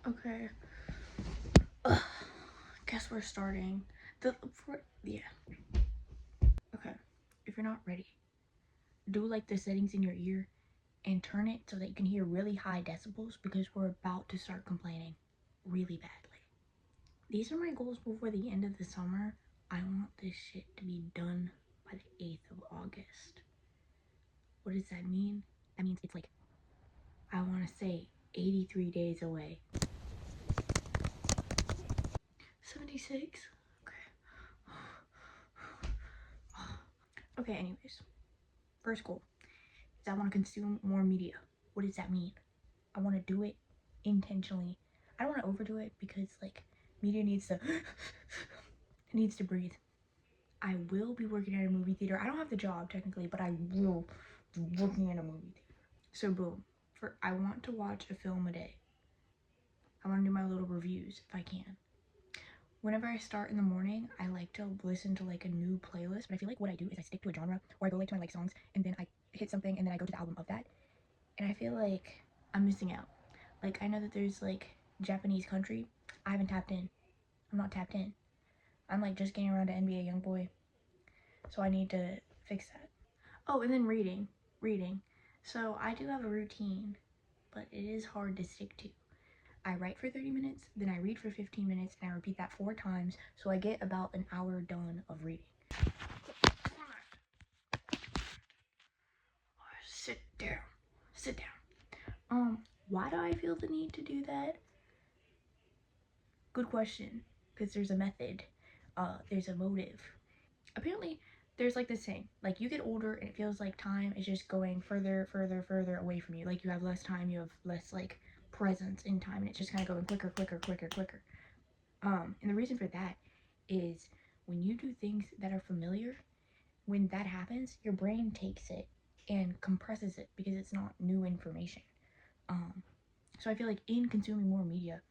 Okay. Guess we're starting. Yeah. Okay. If you're not ready, do like the settings in your ear and turn it so that you can hear really high decibels because we're about to start complaining really badly. These are my goals before the end of the summer. I want this shit to be done by the 8th of August. What does that mean? That means it's like, I want to say 83 days away. 76? Okay, anyways. First goal is I want to consume more media. What does that mean? I want to do it intentionally. I don't want to overdo it because like media needs to it needs to breathe. I will be working at a movie theater. I don't have the job technically, but I will be working in a movie theater. So boom, I want to watch a film a day. I want to do my little reviews if I can. Whenever I start in the morning, I like to listen to like a new playlist, but I feel like what I do is I stick to a genre, or I go like to my like songs and then I hit something and then I go to the album of that. And I feel like I'm missing out. Like I know that there's like Japanese country. I haven't tapped in. I'm not tapped in. I'm like just getting around to NBA YoungBoy. So I need to fix that. Oh, and then reading. Reading. So I do have a routine, but it is hard to stick to. I write for 30 minutes, then I read for 15 minutes, and I repeat that 4 times, so I get about an hour done of reading. Sit down. Sit down. Why do I feel the need to do that? Good question, because there's a method. There's a motive. Apparently, there's like this saying, like you get older and it feels like time is just going further, further, further away from you. Like you have less time, you have less like presence in time, and it's just kind of going quicker, quicker, quicker, quicker. And the reason for that is when you do things that are familiar, when that happens, your brain takes it and compresses it because it's not new information. So I feel like in consuming more media,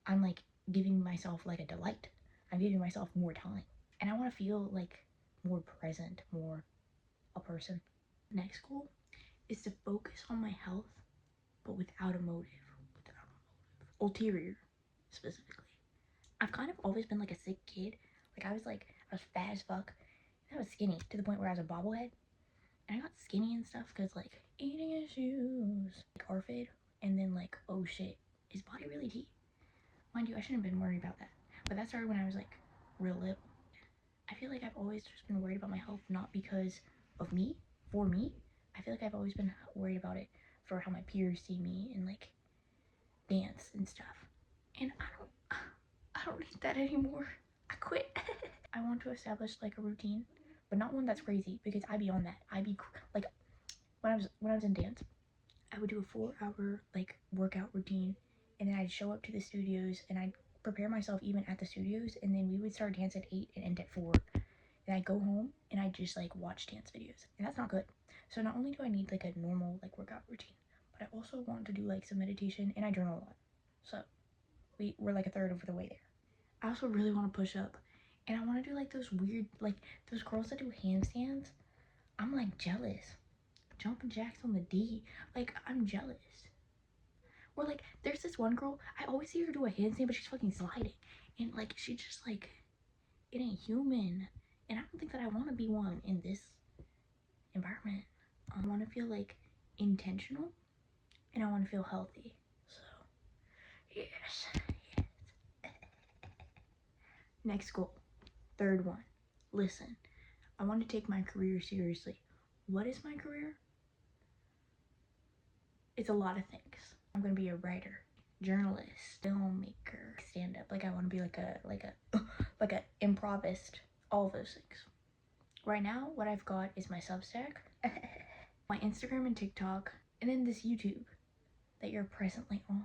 I'm like giving myself like a delight. I'm giving myself more time. And I want to feel like more present, more a person. Next goal is to focus on my health, but without a motive. Ulterior, specifically. I've kind of always been like a sick kid. Like I was fat as fuck. And I was skinny to the point where I was a bobblehead. And I got skinny and stuff because like eating issues, like ARFID, and then like, oh shit, is body really deep? Mind you, I shouldn't have been worried about that. But that started when I was like real little. I feel like I've always just been worried about my health, not because of me, for me. I feel like I've always been worried about it for how my peers see me and like dance and stuff. And I don't need that anymore. I quit. I want to establish like a routine, but not one that's crazy because I be on that. I be like when I was in dance, I would do a 4-hour like workout routine, and then I'd show up to the studios and I'd prepare myself even at the studios, and then we would start dance at 8 and end at 4. And I'd go home and I'd just like watch dance videos, and that's not good. So not only do I need like a normal like workout routine, but I also want to do like some meditation, and I journal a lot. So we're like a third over the way there. I also really want to push up, and I want to do like those weird like those girls that do handstands. I'm like jealous. Jumping jacks on the D. Like I'm jealous. Or like there's this one girl, I always see her do a handstand, but she's fucking sliding. And like she just like it ain't human. And I don't think that I want to be one in this environment. I want to feel like intentional, and I want to feel healthy. So yes. Next goal. Third one. Listen. I want to take my career seriously. What is my career? It's a lot of things. I'm gonna be a writer, journalist, filmmaker, stand-up. Like I want to be like a improvist. All of those things. Right now, what I've got is my Substack, my Instagram and TikTok, and then this YouTube that you're presently on.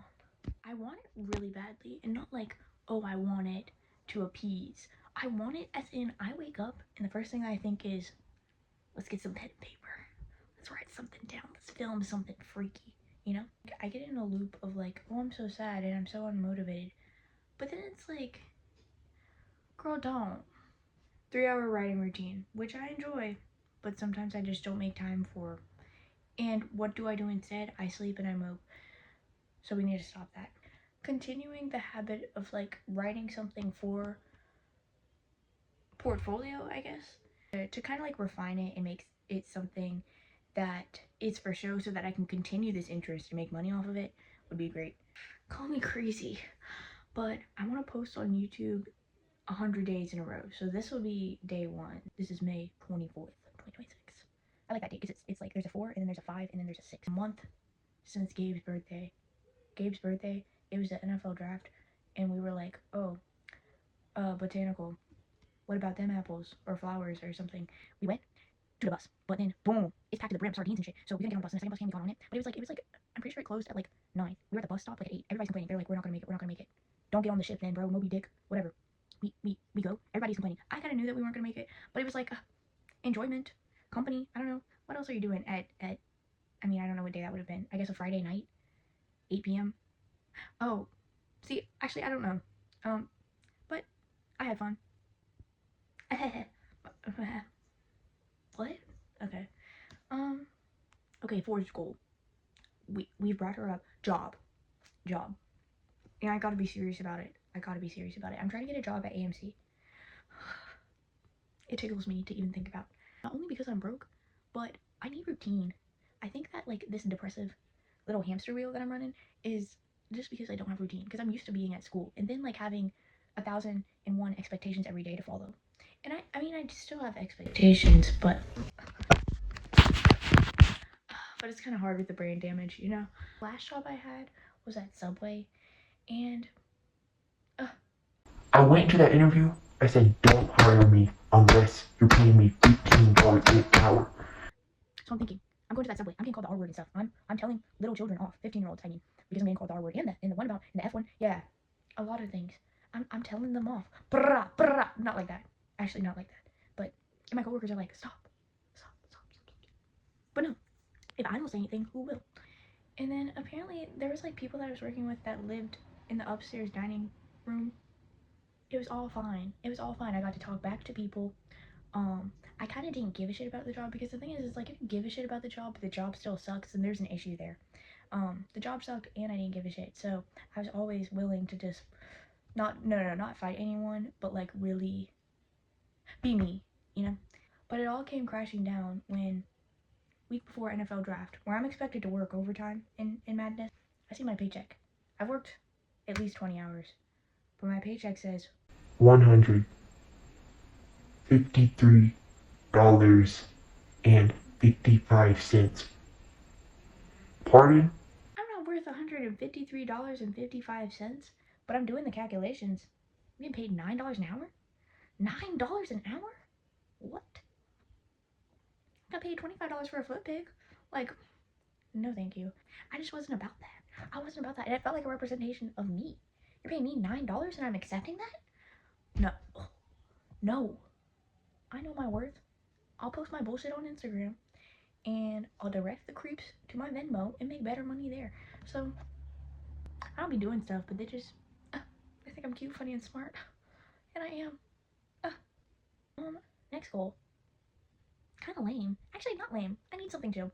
I want it really badly, and not like, oh, I want it to appease. I want it as in I wake up and the first thing I think is, let's get some pen and paper. Let's write something down. Let's film something freaky, you know? I get in a loop of like, oh, I'm so sad and I'm so unmotivated. But then it's like, girl, don't. 3-hour writing routine, which I enjoy, but sometimes I just don't make time for. And what do I do instead? I sleep and I mope. So we need to stop that. continuing the habit of like writing something for portfolio, I guess, to kind of like refine it and make it something that is for show so that I can continue this interest and make money off of it would be great. Call me crazy, but I want to post on YouTube 100 days in a row. So this will be day 1. This is May 24th, 2026. I like that date because it's like there's a 4 and then there's a 5 and then there's a 6. A month since Gabe's birthday. Gabe's birthday, it was the NFL draft, and we were like, oh, botanical. What about them apples or flowers or something? We went to the bus, but then boom, it's packed to the brim, sardines and shit. So we couldn't get on the bus, and the second bus came, we got on it. But it was like I'm pretty sure it closed at like 9. We were at the bus stop like at 8. Everybody's complaining. They're like, we're not gonna make it. We're not gonna make it. Don't get on the ship then, bro. Moby Dick. Whatever. We go. Everybody's complaining. I kind of knew that we weren't gonna make it, but it was like enjoyment, company. I don't know. What else are you doing at? I mean, I don't know what day that would have been. I guess a Friday night, 8 p.m. Oh, see, actually, I don't know. But I had fun. What? Okay. Um. Okay. Forge goal. We brought her up. Job. And I gotta be serious about it. I'm trying to get a job at AMC. It tickles me to even think about. Not only because I'm broke, but I need routine. I think that like this depressive little hamster wheel that I'm running is just because I don't have routine. Because I'm used to being at school and then like having 1,001 expectations every day to follow. And I mean, I still have expectations, but it's kind of hard with the brain damage, you know. Last job I had was at Subway, and I went to that interview. I said, don't hire me unless you're paying me $15 an hour. so I'm thinking, I'm going to that Subway. I'm getting called the R word and stuff. I'm telling little children off, 15-year-olds, I mean, because I'm getting called the R word and the one about and the F one. Yeah, a lot of things. I'm telling them off. Brah, brah. Not like that. Actually, not like that. But and my coworkers are like, stop. But no, if I don't say anything, who will? And then apparently there was like people that I was working with that lived in the upstairs dining room. It was all fine. I got to talk back to people. I kind of didn't give a shit about the job because the thing is like if you give a shit about the job still sucks, and there's an issue there. The job sucked, and I didn't give a shit. So I was always willing to just not fight anyone, but like really be me, you know. But it all came crashing down when week before NFL draft, where I'm expected to work overtime in Madness. I see my paycheck. I've worked at least 20 hours, but my paycheck says $153.55. Pardon? I'm not worth $153.55, but I'm doing the calculations. I'm getting paid $9 an hour? $9 an hour? What? I got paid $25 for a foot pig? Like, no thank you. I just wasn't about that. And it felt like a representation of me. You're paying me $9 and I'm accepting that? No. No. I know my worth. I'll post my bullshit on Instagram and I'll direct the creeps to my Venmo and make better money there. So, I don't be doing stuff, but they think I'm cute, funny, and smart. And I am. Next goal. Kind of lame. Actually, not lame. I need something too.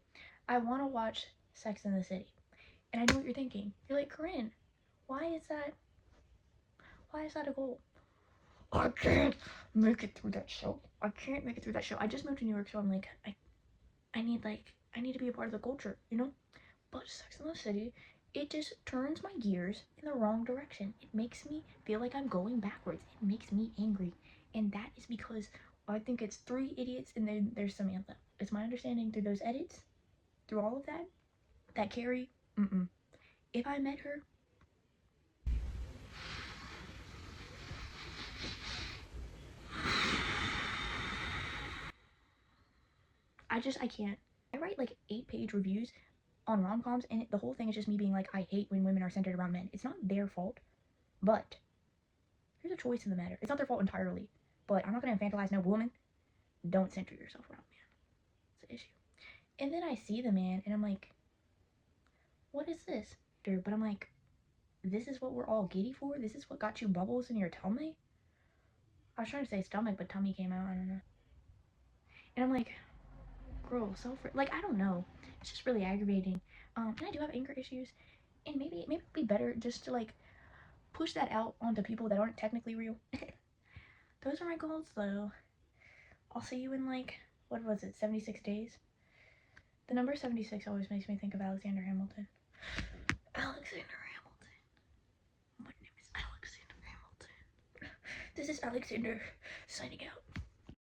I want to watch Sex in the City. And I know what you're thinking. You're like, Corinne, why is that? Why is that a goal? I can't make it through that show. I just moved to New York, so I'm like, I need to be a part of the culture, you know? But Sex in the City, it just turns my gears in the wrong direction. It makes me feel like I'm going backwards. It makes me angry. And that is because I think it's 3 idiots and then there's Samantha. It's my understanding through those edits, through all of that Carrie, if I met her, I can't. I write like 8-page reviews on rom-coms, and the whole thing is just me being like, I hate when women are centered around men. It's not their fault, but there's a choice in the matter. It's not their fault entirely, but I'm not gonna infantilize no woman. Don't center yourself around man. It's an issue. And then I see the man, and I'm like, what is this? But I'm like, this is what we're all giddy for? This is what got you bubbles in your tummy? I was trying to say stomach, but tummy came out. I don't know. And I'm like, girl, like I don't know. It's just really aggravating. And I do have anger issues, and maybe it'd be better just to like push that out onto people that aren't technically real. Those are my goals, though. I'll see you in like, what was it, 76 days? The number 76 always makes me think of Alexander Hamilton. Alexander Hamilton. My name is Alexander Hamilton. This is Alexander signing out.